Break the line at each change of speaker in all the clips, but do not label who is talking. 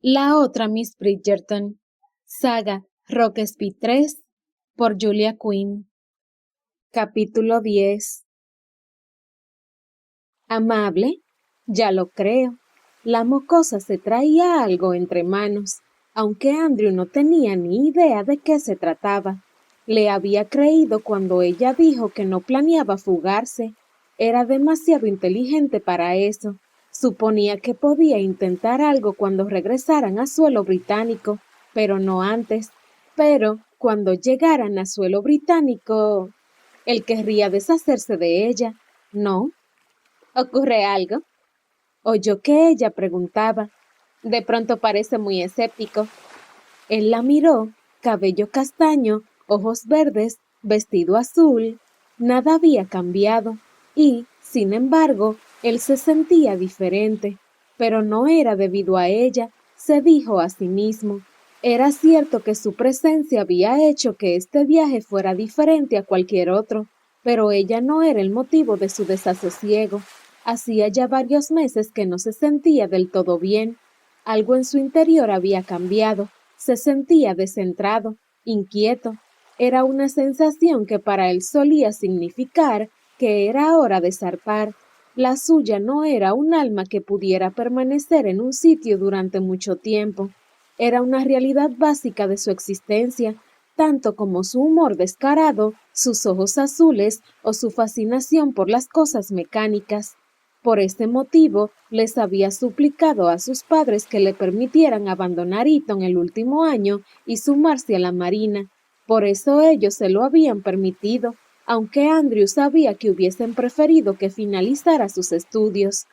La otra Miss Bridgerton. Saga Rockesby 3 por Julia Quinn. Capítulo 10. Amable, ya lo creo. La mocosa se traía algo entre manos, aunque Andrew no tenía ni idea de qué se trataba. Le había creído cuando ella dijo que no planeaba fugarse. Era demasiado inteligente para eso. Suponía que podía intentar algo cuando regresaran a suelo británico, pero no antes. Pero cuando llegaran a suelo británico, él querría deshacerse de ella, ¿no? ¿Ocurre algo? Oyó que ella preguntaba. De pronto parece muy escéptico. Él la miró, cabello castaño, ojos verdes, vestido azul. Nada había cambiado y, sin embargo, él se sentía diferente. Pero no era debido a ella, se dijo a sí mismo. Era cierto que su presencia había hecho que este viaje fuera diferente a cualquier otro, pero ella no era el motivo de su desasosiego. Hacía ya varios meses que no se sentía del todo bien. Algo en su interior había cambiado. Se sentía descentrado, inquieto. Era una sensación que para él solía significar que era hora de zarpar. La suya no era un alma que pudiera permanecer en un sitio durante mucho tiempo. Era una realidad básica de su existencia, tanto como su humor descarado, sus ojos azules o su fascinación por las cosas mecánicas. Por este motivo, les había suplicado a sus padres que le permitieran abandonar Eton el último año y sumarse a la marina. Por eso ellos se lo habían permitido, aunque Andrew sabía que hubiesen preferido que finalizara sus estudios.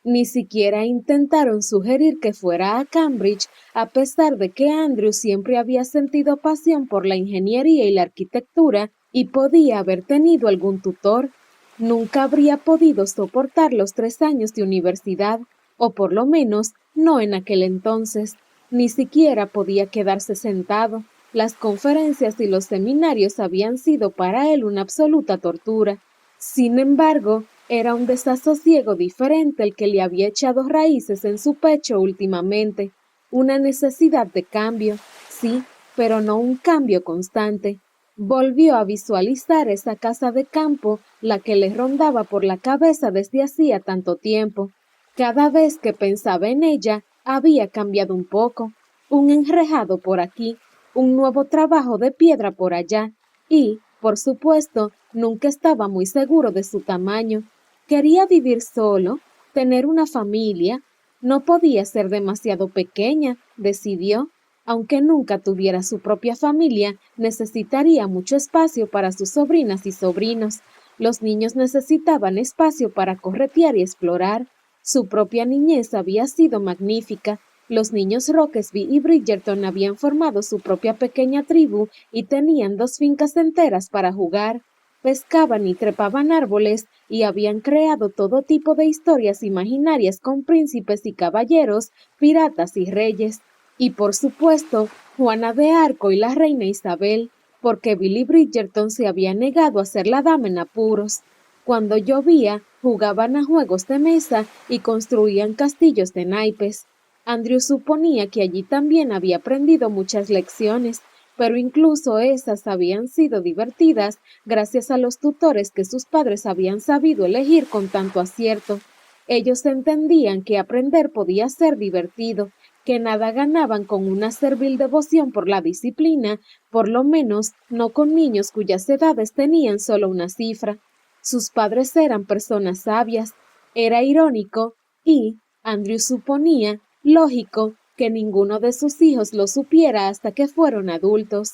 Ni siquiera intentaron sugerir que fuera a Cambridge, a pesar de que Andrew siempre había sentido pasión por la ingeniería y la arquitectura y podía haber tenido algún tutor. Nunca habría podido soportar los 3 años de universidad, o por lo menos no en aquel entonces. Ni siquiera podía quedarse sentado. Las conferencias y los seminarios habían sido para él una absoluta tortura. Sin embargo, era un desasosiego diferente el que le había echado raíces en su pecho últimamente. Una necesidad de cambio, sí, pero no un cambio constante. Volvió a visualizar esa casa de campo, la que le rondaba por la cabeza desde hacía tanto tiempo. Cada vez que pensaba en ella, había cambiado un poco. Un enrejado por aquí, un nuevo trabajo de piedra por allá, y, por supuesto, nunca estaba muy seguro de su tamaño. Quería vivir solo, tener una familia. No podía ser demasiado pequeña, decidió. Aunque nunca tuviera su propia familia, necesitaría mucho espacio para sus sobrinas y sobrinos. Los niños necesitaban espacio para corretear y explorar. Su propia niñez había sido magnífica. Los niños Rockesby y Bridgerton habían formado su propia pequeña tribu y tenían 2 fincas enteras para jugar. Pescaban y trepaban árboles y habían creado todo tipo de historias imaginarias con príncipes y caballeros, piratas y reyes. Y por supuesto, Juana de Arco y la reina Isabel, porque Billy Bridgerton se había negado a ser la dama en apuros. Cuando llovía, jugaban a juegos de mesa y construían castillos de naipes. Andrew suponía que allí también había aprendido muchas lecciones, pero incluso esas habían sido divertidas gracias a los tutores que sus padres habían sabido elegir con tanto acierto. Ellos entendían que aprender podía ser divertido, que nada ganaban con una servil devoción por la disciplina, por lo menos no con niños cuyas edades tenían solo una cifra. Sus padres eran personas sabias. Era irónico y, Andrew suponía, lógico que ninguno de sus hijos lo supiera hasta que fueron adultos.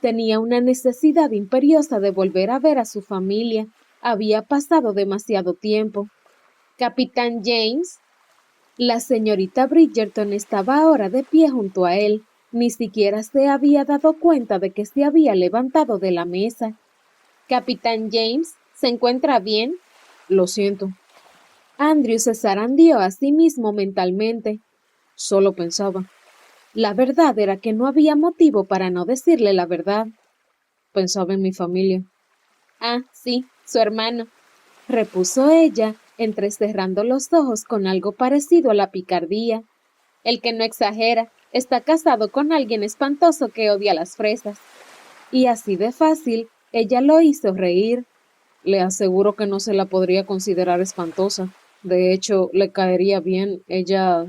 Tenía una necesidad imperiosa de volver a ver a su familia. Había pasado demasiado tiempo. Capitán James. La señorita Bridgerton estaba ahora de pie junto a él. Ni siquiera se había dado cuenta de que se había levantado de la mesa. Capitán James, ¿se encuentra bien? Lo siento. Andrew se zarandeó a sí mismo mentalmente. Solo pensaba. La verdad era que no había motivo para no decirle la verdad. Pensaba en mi familia. Ah, sí, su hermano, repuso ella, entrecerrando los ojos con algo parecido a la picardía. El que no exagera está casado con alguien espantoso que odia las fresas. Y así de fácil, ella lo hizo reír. Le aseguro que no se la podría considerar espantosa. De hecho, le caería bien. Ella...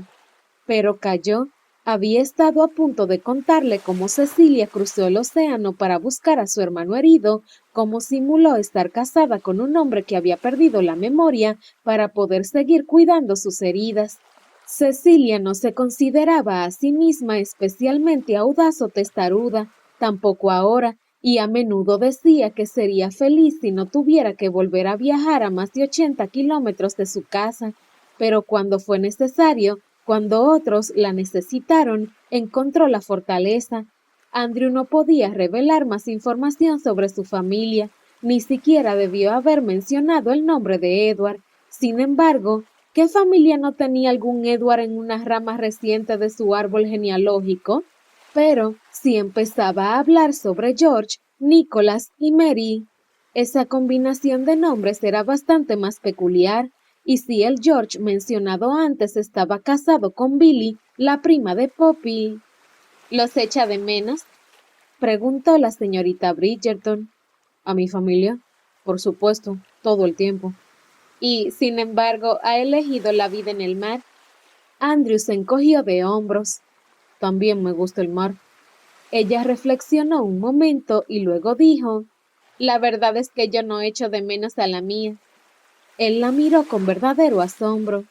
Pero calló. Había estado a punto de contarle cómo Cecilia cruzó el océano para buscar a su hermano herido, cómo simuló estar casada con un hombre que había perdido la memoria para poder seguir cuidando sus heridas. Cecilia no se consideraba a sí misma especialmente audaz o testaruda, tampoco ahora, y a menudo decía que sería feliz si no tuviera que volver a viajar a más de 80 kilómetros de su casa, pero cuando fue necesario, cuando otros la necesitaron, encontró la fortaleza. Andrew no podía revelar más información sobre su familia, ni siquiera debió haber mencionado el nombre de Edward. Sin embargo, ¿qué familia no tenía algún Edward en una rama reciente de su árbol genealógico? Pero si empezaba a hablar sobre George, Nicholas y Mary, esa combinación de nombres era bastante más peculiar. Y si el George mencionado antes estaba casado con Billy, la prima de Poppy. ¿Los echa de menos? Preguntó la señorita Bridgerton. ¿A mi familia? Por supuesto, todo el tiempo. Y, sin embargo, ha elegido la vida en el mar. Andrew se encogió de hombros. También me gusta el mar. Ella reflexionó un momento y luego dijo, la verdad es que yo no echo de menos a la mía. Él la miró con verdadero asombro.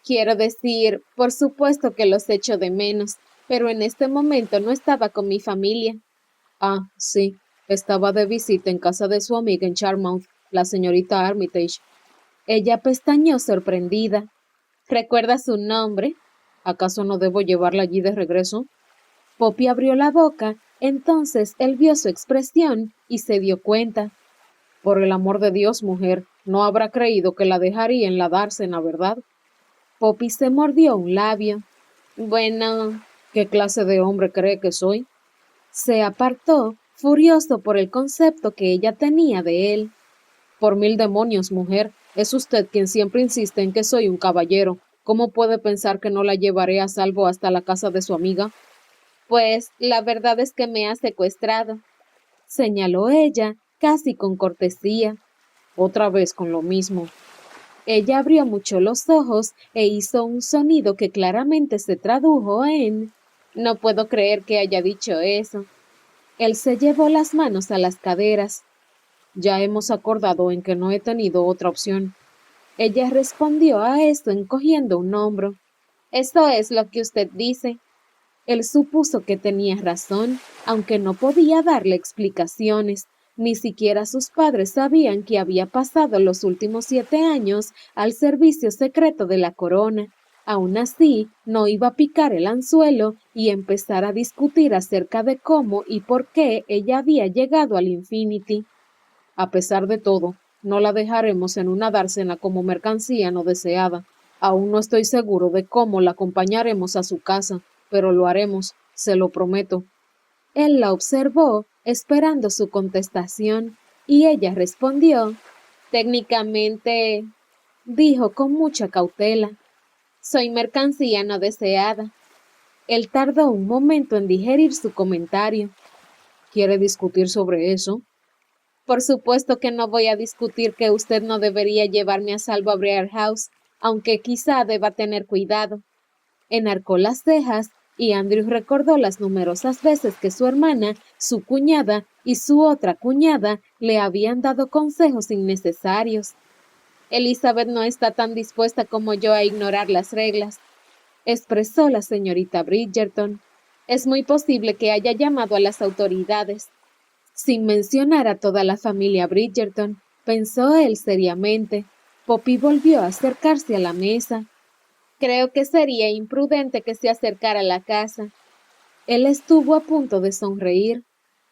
Quiero decir, por supuesto que los echo de menos, pero en este momento no estaba con mi familia. Ah, sí, estaba de visita en casa de su amiga en Charmouth, la señorita Armitage. Ella pestañeó sorprendida. ¿Recuerda su nombre? ¿Acaso no debo llevarla allí de regreso? Poppy abrió la boca, entonces él vio su expresión y se dio cuenta. Por el amor de Dios, mujer, no habrá creído que la dejaría en la dársena, ¿verdad? Poppy se mordió un labio. Bueno, ¿qué clase de hombre cree que soy? Se apartó, furioso por el concepto que ella tenía de él. Por mil demonios, mujer, es usted quien siempre insiste en que soy un caballero. ¿Cómo puede pensar que no la llevaré a salvo hasta la casa de su amiga? Pues la verdad es que me ha secuestrado, señaló ella, casi con cortesía. Otra vez con lo mismo. Ella abrió mucho los ojos e hizo un sonido que claramente se tradujo en «No puedo creer que haya dicho eso». Él se llevó las manos a las caderas. «Ya hemos acordado en que no he tenido otra opción». Ella respondió a esto encogiendo un hombro. «Eso es lo que usted dice». Él supuso que tenía razón, aunque no podía darle explicaciones. Ni siquiera sus padres sabían que había pasado los últimos 7 años al servicio secreto de la corona. Aún así, no iba a picar el anzuelo y empezar a discutir acerca de cómo y por qué ella había llegado al Infinity. A pesar de todo, no la dejaremos en una dársena como mercancía no deseada. Aún no estoy seguro de cómo la acompañaremos a su casa, pero lo haremos, se lo prometo. Él la observó, esperando su contestación, y ella respondió, técnicamente, dijo con mucha cautela, soy mercancía no deseada. Él tardó un momento en digerir su comentario. ¿Quiere discutir sobre eso? Por supuesto que no voy a discutir que usted no debería llevarme a salvo a Briar House, aunque quizá deba tener cuidado. Enarcó las cejas y Andrew recordó las numerosas veces que su hermana, su cuñada y su otra cuñada le habían dado consejos innecesarios. Elizabeth no está tan dispuesta como yo a ignorar las reglas, expresó la señorita Bridgerton. Es muy posible que haya llamado a las autoridades. Sin mencionar a toda la familia Bridgerton, pensó él seriamente. Poppy volvió a acercarse a la mesa. Creo que sería imprudente que se acercara a la casa. Él estuvo a punto de sonreír.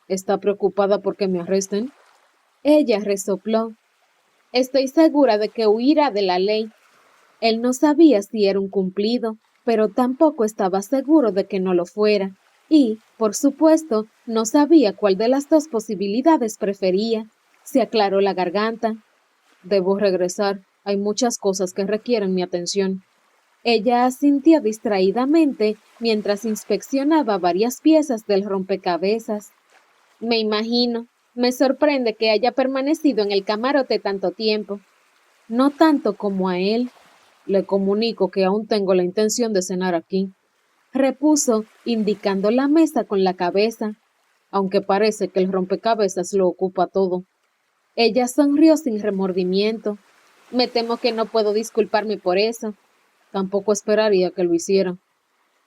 ¿Está preocupada porque me arresten? Ella resopló. Estoy segura de que huirá de la ley. Él no sabía si era un cumplido, pero tampoco estaba seguro de que no lo fuera. Y, por supuesto, no sabía cuál de las dos posibilidades prefería. Se aclaró la garganta. Debo regresar. Hay muchas cosas que requieren mi atención. Ella asintió distraídamente mientras inspeccionaba varias piezas del rompecabezas. Me imagino. Me sorprende que haya permanecido en el camarote tanto tiempo. No tanto como a él. Le comunico que aún tengo la intención de cenar aquí, repuso, indicando la mesa con la cabeza, aunque parece que el rompecabezas lo ocupa todo. Ella sonrió sin remordimiento. Me temo que no puedo disculparme por eso. Tampoco esperaría que lo hiciera.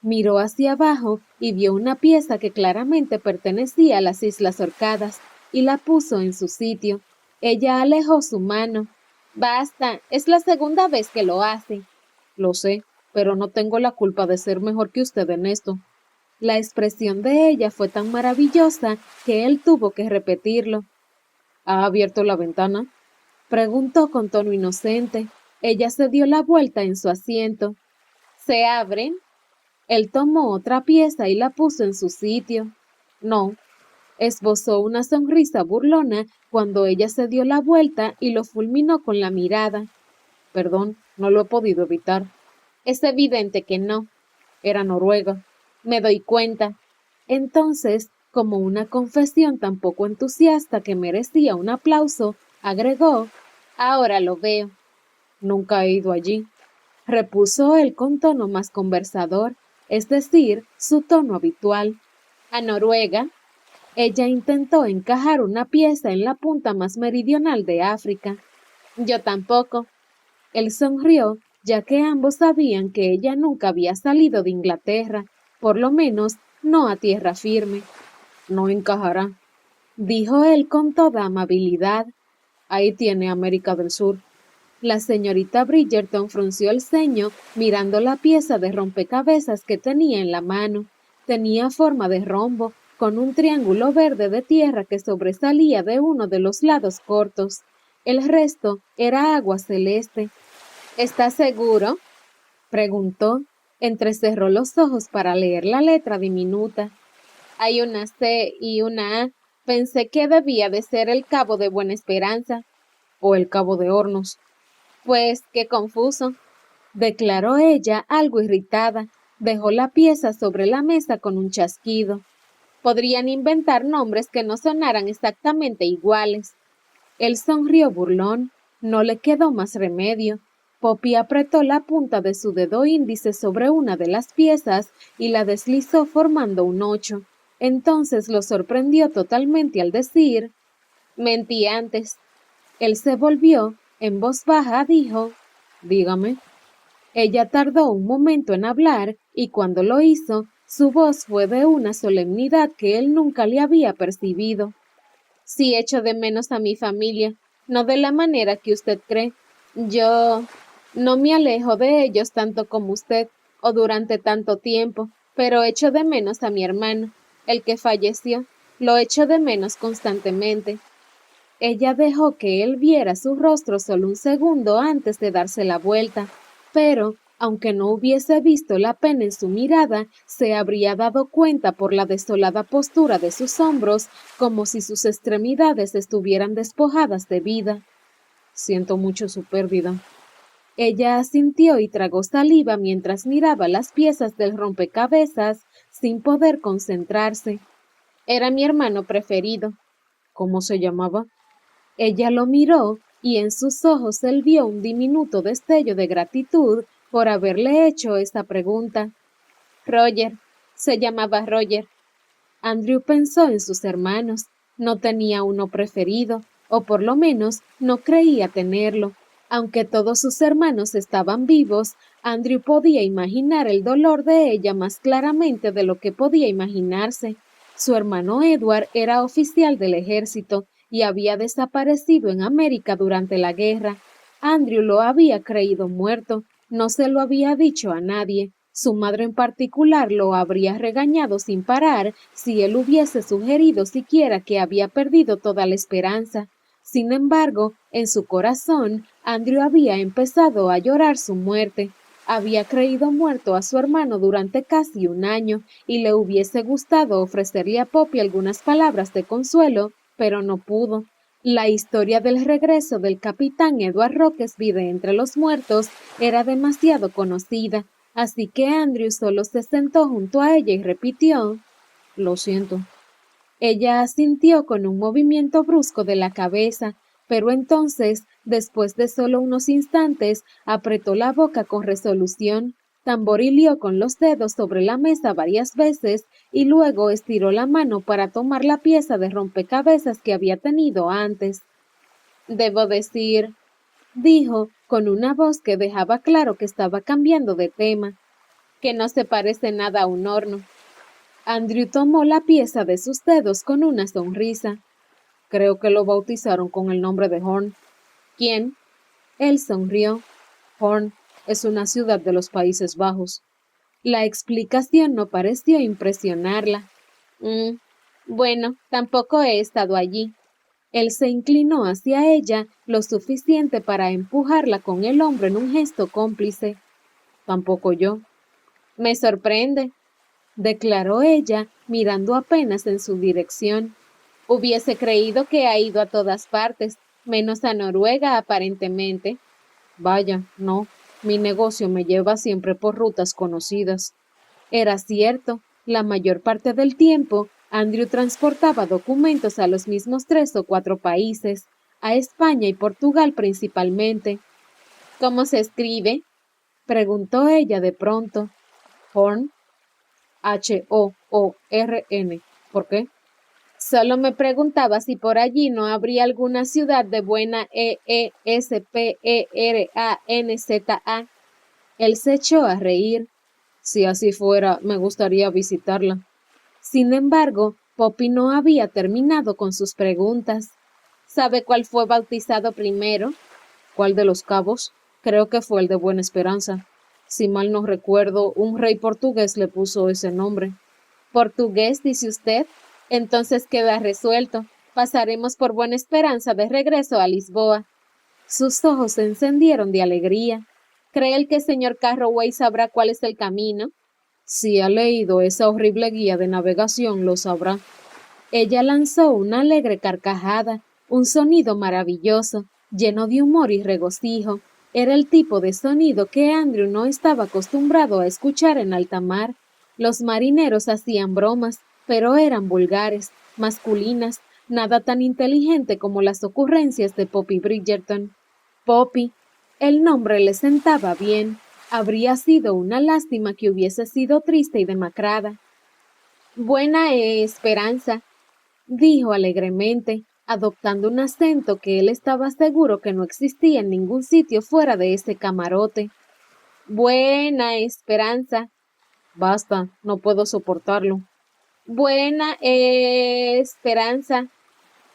Miró hacia abajo y vio una pieza que claramente pertenecía a las Islas Orcadas y la puso en su sitio. Ella alejó su mano. Basta, es la segunda vez que lo hace. Lo sé, pero no tengo la culpa de ser mejor que usted en esto. La expresión de ella fue tan maravillosa que él tuvo que repetirlo. ¿Ha abierto la ventana? Preguntó con tono inocente. Ella se dio la vuelta en su asiento. ¿Se abren? Él tomó otra pieza y la puso en su sitio. No, esbozó una sonrisa burlona cuando ella se dio la vuelta y lo fulminó con la mirada. Perdón, no lo he podido evitar. Es evidente que no. Era noruega. Me doy cuenta. Entonces, como una confesión tan poco entusiasta que merecía un aplauso, agregó, ahora lo veo. Nunca he ido allí, repuso él con tono más conversador, es decir, su tono habitual. ¿A Noruega? Ella intentó encajar una pieza en la punta más meridional de África. Yo tampoco. Él sonrió, ya que ambos sabían que ella nunca había salido de Inglaterra, por lo menos no a tierra firme. No encajará, dijo él con toda amabilidad. Ahí tiene América del Sur. La señorita Bridgerton frunció el ceño mirando la pieza de rompecabezas que tenía en la mano. Tenía forma de rombo, con un triángulo verde de tierra que sobresalía de uno de los lados cortos. El resto era agua celeste. ¿Estás seguro? Preguntó. Entrecerró los ojos para leer la letra diminuta. Hay una C y una A. Pensé que debía de ser el Cabo de Buena Esperanza. O el Cabo de Hornos. Pues, qué confuso, declaró ella, algo irritada. Dejó la pieza sobre la mesa con un chasquido. Podrían inventar nombres que no sonaran exactamente iguales. Él sonrió burlón. No le quedó más remedio. Poppy apretó la punta de su dedo índice sobre una de las piezas y la deslizó formando un 8. Entonces lo sorprendió totalmente al decir, mentí antes. Él se volvió. En voz baja dijo, dígame. Ella tardó un momento en hablar y cuando lo hizo, su voz fue de una solemnidad que él nunca le había percibido. Sí echo de menos a mi familia, no de la manera que usted cree. Yo no me alejo de ellos tanto como usted, o durante tanto tiempo, pero echo de menos a mi hermano, el que falleció. Lo echo de menos constantemente. Ella dejó que él viera su rostro solo un segundo antes de darse la vuelta, pero, aunque no hubiese visto la pena en su mirada, se habría dado cuenta por la desolada postura de sus hombros, como si sus extremidades estuvieran despojadas de vida. Siento mucho su pérdida. Ella asintió y tragó saliva mientras miraba las piezas del rompecabezas, sin poder concentrarse. Era mi hermano preferido. ¿Cómo se llamaba? Ella lo miró y en sus ojos él vio un diminuto destello de gratitud por haberle hecho esta pregunta. Roger, se llamaba Roger. Andrew pensó en sus hermanos. No tenía uno preferido, o por lo menos no creía tenerlo. Aunque todos sus hermanos estaban vivos, Andrew podía imaginar el dolor de ella más claramente de lo que podía imaginarse. Su hermano Edward era oficial del ejército y había desaparecido en América durante la guerra. Andrew lo había creído muerto, no se lo había dicho a nadie. Su madre en particular lo habría regañado sin parar si él hubiese sugerido siquiera que había perdido toda la esperanza. Sin embargo, en su corazón, Andrew había empezado a llorar su muerte. Había creído muerto a su hermano durante casi un año y le hubiese gustado ofrecerle a Poppy algunas palabras de consuelo, pero no pudo. La historia del regreso del capitán Edward Roquesby de entre los muertos era demasiado conocida, así que Andrew solo se sentó junto a ella y repitió: «Lo siento». Ella asintió con un movimiento brusco de la cabeza, pero entonces, después de solo unos instantes, apretó la boca con resolución, tamborileó con los dedos sobre la mesa varias veces y luego estiró la mano para tomar la pieza de rompecabezas que había tenido antes. «Debo decir», dijo, con una voz que dejaba claro que estaba cambiando de tema, «que no se parece nada a un horno». Andrew tomó la pieza de sus dedos con una sonrisa. «Creo que lo bautizaron con el nombre de Horn». «¿Quién?» Él sonrió. «Horn es una ciudad de los Países Bajos». La explicación no pareció impresionarla. Bueno, tampoco he estado allí». Él se inclinó hacia ella lo suficiente para empujarla con el hombro en un gesto cómplice. «Tampoco yo». «Me sorprende», declaró ella, mirando apenas en su dirección. «Hubiese creído que ha ido a todas partes, menos a Noruega, aparentemente». «Vaya, no, mi negocio me lleva siempre por rutas conocidas». Era cierto, la mayor parte del tiempo, Andrew transportaba documentos a los mismos 3 o 4 países, a España y Portugal principalmente. «¿Cómo se escribe?», preguntó ella de pronto. «Horn». «Horn. ¿Por qué?» «Solo me preguntaba si por allí no habría alguna ciudad de buena Esperanza. Él se echó a reír. «Si así fuera, me gustaría visitarla». Sin embargo, Poppy no había terminado con sus preguntas. «¿Sabe cuál fue bautizado primero?» «¿Cuál de los cabos?» «Creo que fue el de Buena Esperanza. Si mal no recuerdo, un rey portugués le puso ese nombre». «¿Portugués, dice usted? Entonces queda resuelto. Pasaremos por Buena Esperanza de regreso a Lisboa». Sus ojos se encendieron de alegría. «¿Cree que el señor Carroway sabrá cuál es el camino?» «Si ha leído esa horrible guía de navegación, lo sabrá». Ella lanzó una alegre carcajada, un sonido maravilloso, lleno de humor y regocijo. Era el tipo de sonido que Andrew no estaba acostumbrado a escuchar en alta mar. Los marineros hacían bromas, pero eran vulgares, masculinas, nada tan inteligente como las ocurrencias de Poppy Bridgerton. Poppy, el nombre le sentaba bien. Habría sido una lástima que hubiese sido triste y demacrada. «Buena Esperanza», dijo alegremente, adoptando un acento que él estaba seguro que no existía en ningún sitio fuera de ese camarote. «Buena Esperanza». «Basta, no puedo soportarlo». «Buena Esperanza»,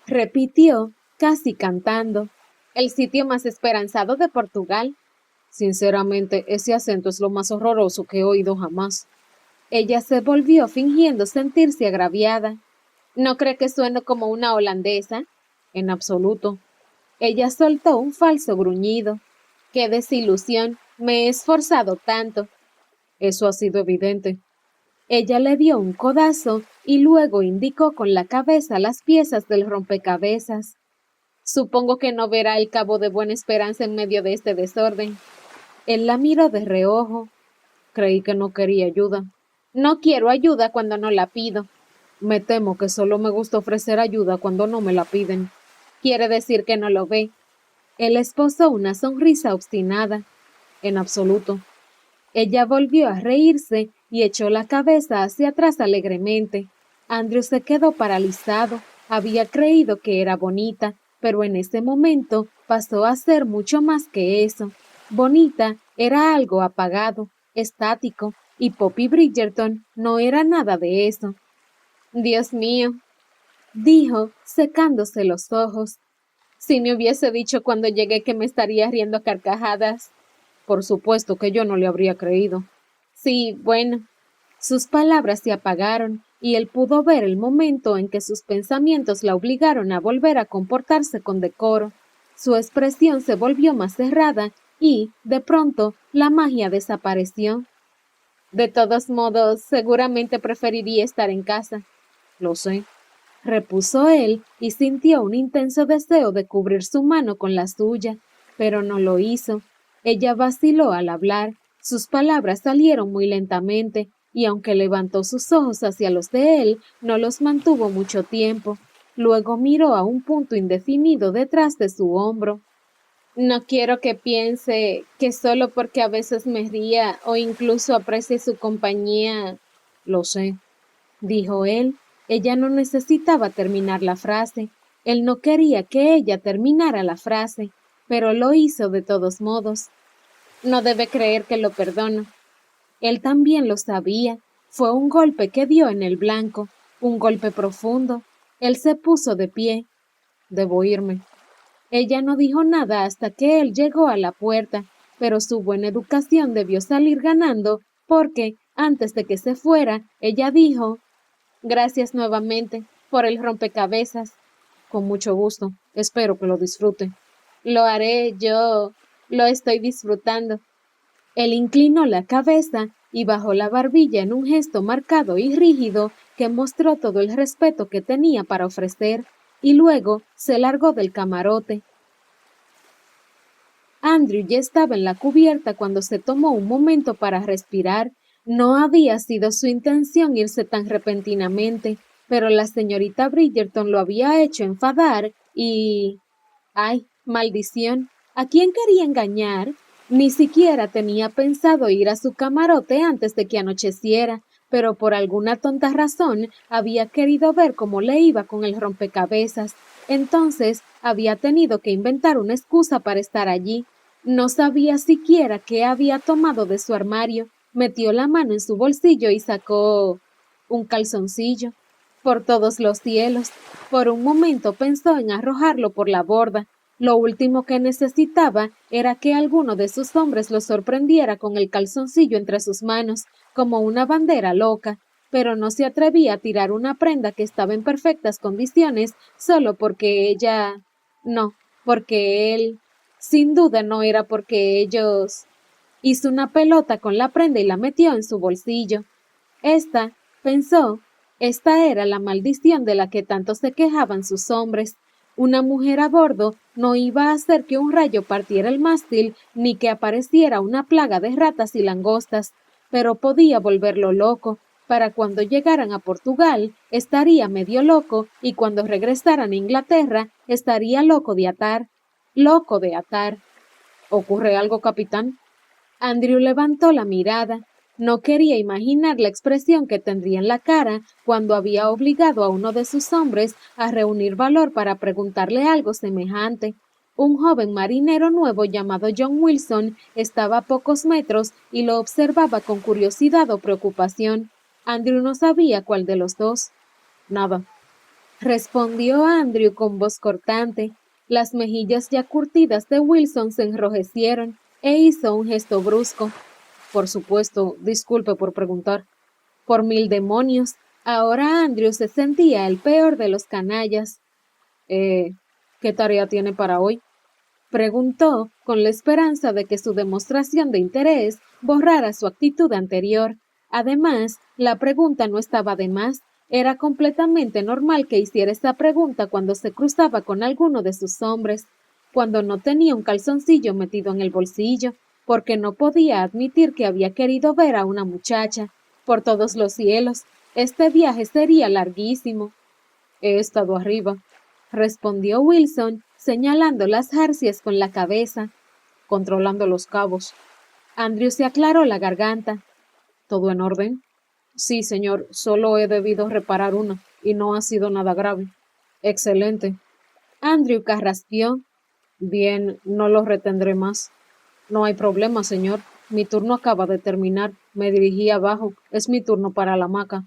repitió, casi cantando. «El sitio más esperanzado de Portugal». «Sinceramente, ese acento es lo más horroroso que he oído jamás». Ella se volvió fingiendo sentirse agraviada. «¿No cree que sueno como una holandesa?» «En absoluto». Ella soltó un falso gruñido. «¡Qué desilusión! Me he esforzado tanto». «Eso ha sido evidente». Ella le dio un codazo y luego indicó con la cabeza las piezas del rompecabezas. «Supongo que no verá el cabo de Buena Esperanza en medio de este desorden». Él la miró de reojo. «Creí que no quería ayuda». «No quiero ayuda cuando no la pido». «Me temo que solo me gusta ofrecer ayuda cuando no me la piden». «Quiere decir que no lo ve». Él esbozó una sonrisa obstinada. «En absoluto». Ella volvió a reírse y echó la cabeza hacia atrás alegremente. Andrew se quedó paralizado. Había creído que era bonita, pero en ese momento pasó a ser mucho más que eso. Bonita era algo apagado, estático, y Poppy Bridgerton no era nada de eso. «Dios mío», dijo, secándose los ojos. «Si me hubiese dicho cuando llegué que me estaría riendo a carcajadas». «Por supuesto que yo no le habría creído». «Sí, bueno». Sus palabras se apagaron y él pudo ver el momento en que sus pensamientos la obligaron a volver a comportarse con decoro. Su expresión se volvió más cerrada y, de pronto, la magia desapareció. «De todos modos, seguramente preferiría estar en casa». «Lo sé». repuso él y sintió un intenso deseo de cubrir su mano con la suya, pero no lo hizo. Ella vaciló al hablar, sus palabras salieron muy lentamente, y aunque levantó sus ojos hacia los de él, no los mantuvo mucho tiempo. Luego miró a un punto indefinido detrás de su hombro. No quiero que piense que solo porque a veces me ría o incluso aprecie su compañía. Lo sé, dijo él. Ella no necesitaba terminar la frase. Él no quería que ella terminara la frase, pero lo hizo de todos modos. No debe creer que lo perdono. Él también lo sabía. Fue un golpe que dio en el blanco, un golpe profundo. Él se puso de pie. Debo irme. Ella no dijo nada hasta que él llegó a la puerta, pero su buena educación debió salir ganando porque, antes de que se fuera, ella dijo: Gracias nuevamente por el rompecabezas. Con mucho gusto. Espero que lo disfrute. Lo haré, yo lo estoy disfrutando. Él inclinó la cabeza y bajó la barbilla en un gesto marcado y rígido que mostró todo el respeto que tenía para ofrecer, y luego se largó del camarote. Andrew ya estaba en la cubierta cuando se tomó un momento para respirar. No había sido su intención irse tan repentinamente, pero la señorita Bridgerton lo había hecho enfadar y... ¡Ay, maldición! ¿A quién quería engañar? Ni siquiera tenía pensado ir a su camarote antes de que anocheciera, pero por alguna tonta razón había querido ver cómo le iba con el rompecabezas. Entonces había tenido que inventar una excusa para estar allí. No sabía siquiera qué había tomado de su armario. Metió la mano en su bolsillo y sacó un calzoncillo. Por todos los cielos. Por un momento pensó en arrojarlo por la borda. Lo último que necesitaba era que alguno de sus hombres lo sorprendiera con el calzoncillo entre sus manos, como una bandera loca, pero no se atrevía a tirar una prenda que estaba en perfectas condiciones solo porque ella... No, porque él... Sin duda no era porque ellos... Hizo una pelota con la prenda y la metió en su bolsillo. Pensó, esta era la maldición de la que tanto se quejaban sus hombres. Una mujer a bordo no iba a hacer que un rayo partiera el mástil ni que apareciera una plaga de ratas y langostas, pero podía volverlo loco. Para cuando llegaran a Portugal estaría medio loco y cuando regresaran a Inglaterra estaría loco de atar. Loco de atar. ¿Ocurre algo, capitán? Andrew levantó la mirada. No quería imaginar la expresión que tendría en la cara cuando había obligado a uno de sus hombres a reunir valor para preguntarle algo semejante. Un joven marinero nuevo llamado John Wilson estaba a pocos metros y lo observaba con curiosidad o preocupación. Andrew no sabía cuál de los dos. Nada, respondió Andrew con voz cortante. Las mejillas ya curtidas de Wilson se enrojecieron e hizo un gesto brusco. Por supuesto, disculpe por preguntar. Por mil demonios, ahora Andrew se sentía el peor de los canallas. ¿Qué tarea tiene para hoy? Preguntó, con la esperanza de que su demostración de interés borrara su actitud anterior. Además, la pregunta no estaba de más. Era completamente normal que hiciera esa pregunta cuando se cruzaba con alguno de sus hombres, cuando no tenía un calzoncillo metido en el bolsillo, porque no podía admitir que había querido ver a una muchacha. Por todos los cielos, este viaje sería larguísimo. He estado arriba, respondió Wilson, señalando las jarcias con la cabeza, controlando los cabos. Andrew se aclaró la garganta. ¿Todo en orden? Sí, señor, solo he debido reparar una, y no ha sido nada grave. Excelente. Andrew carraspeó. Bien, no lo retendré más. No hay problema, señor. Mi turno acaba de terminar. Me dirigí abajo. Es mi turno para la hamaca.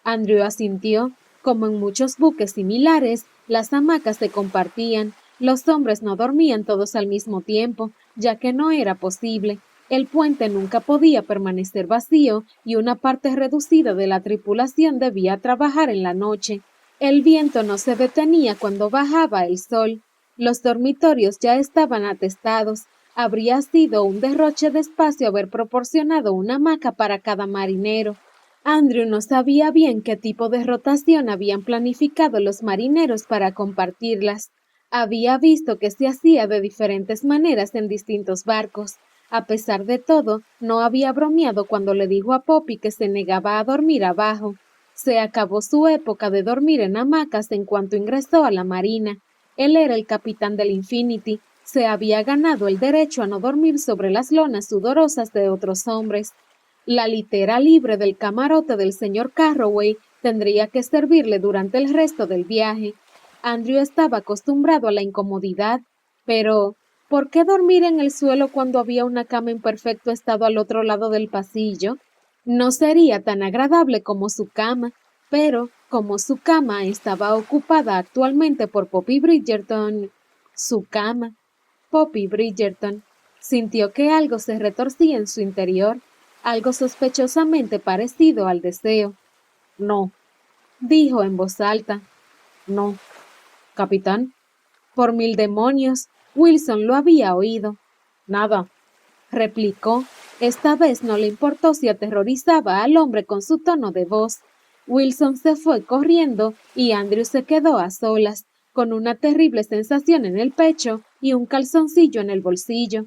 Andrew asintió. Como en muchos buques similares, las hamacas se compartían. Los hombres no dormían todos al mismo tiempo, ya que no era posible. El puente nunca podía permanecer vacío y una parte reducida de la tripulación debía trabajar en la noche. El viento no se detenía cuando bajaba el sol. Los dormitorios ya estaban atestados. Habría sido un derroche de espacio haber proporcionado una hamaca para cada marinero. Andrew no sabía bien qué tipo de rotación habían planificado los marineros para compartirlas. Había visto que se hacía de diferentes maneras en distintos barcos. A pesar de todo, no había bromeado cuando le dijo a Poppy que se negaba a dormir abajo. Se acabó su época de dormir en hamacas en cuanto ingresó a la marina. Él era el capitán del Infinity. Se había ganado el derecho a no dormir sobre las lonas sudorosas de otros hombres. La litera libre del camarote del señor Carroway tendría que servirle durante el resto del viaje. Andrew estaba acostumbrado a la incomodidad, pero ¿por qué dormir en el suelo cuando había una cama en perfecto estado al otro lado del pasillo? No sería tan agradable como su cama, pero como su cama estaba ocupada actualmente por Poppy Bridgerton, su cama, Poppy Bridgerton, sintió que algo se retorcía en su interior, algo sospechosamente parecido al deseo. No, dijo en voz alta. No, capitán. Por mil demonios, Wilson lo había oído. Nada, replicó. Esta vez no le importó si aterrorizaba al hombre con su tono de voz. Wilson se fue corriendo y Andrew se quedó a solas, con una terrible sensación en el pecho y un calzoncillo en el bolsillo.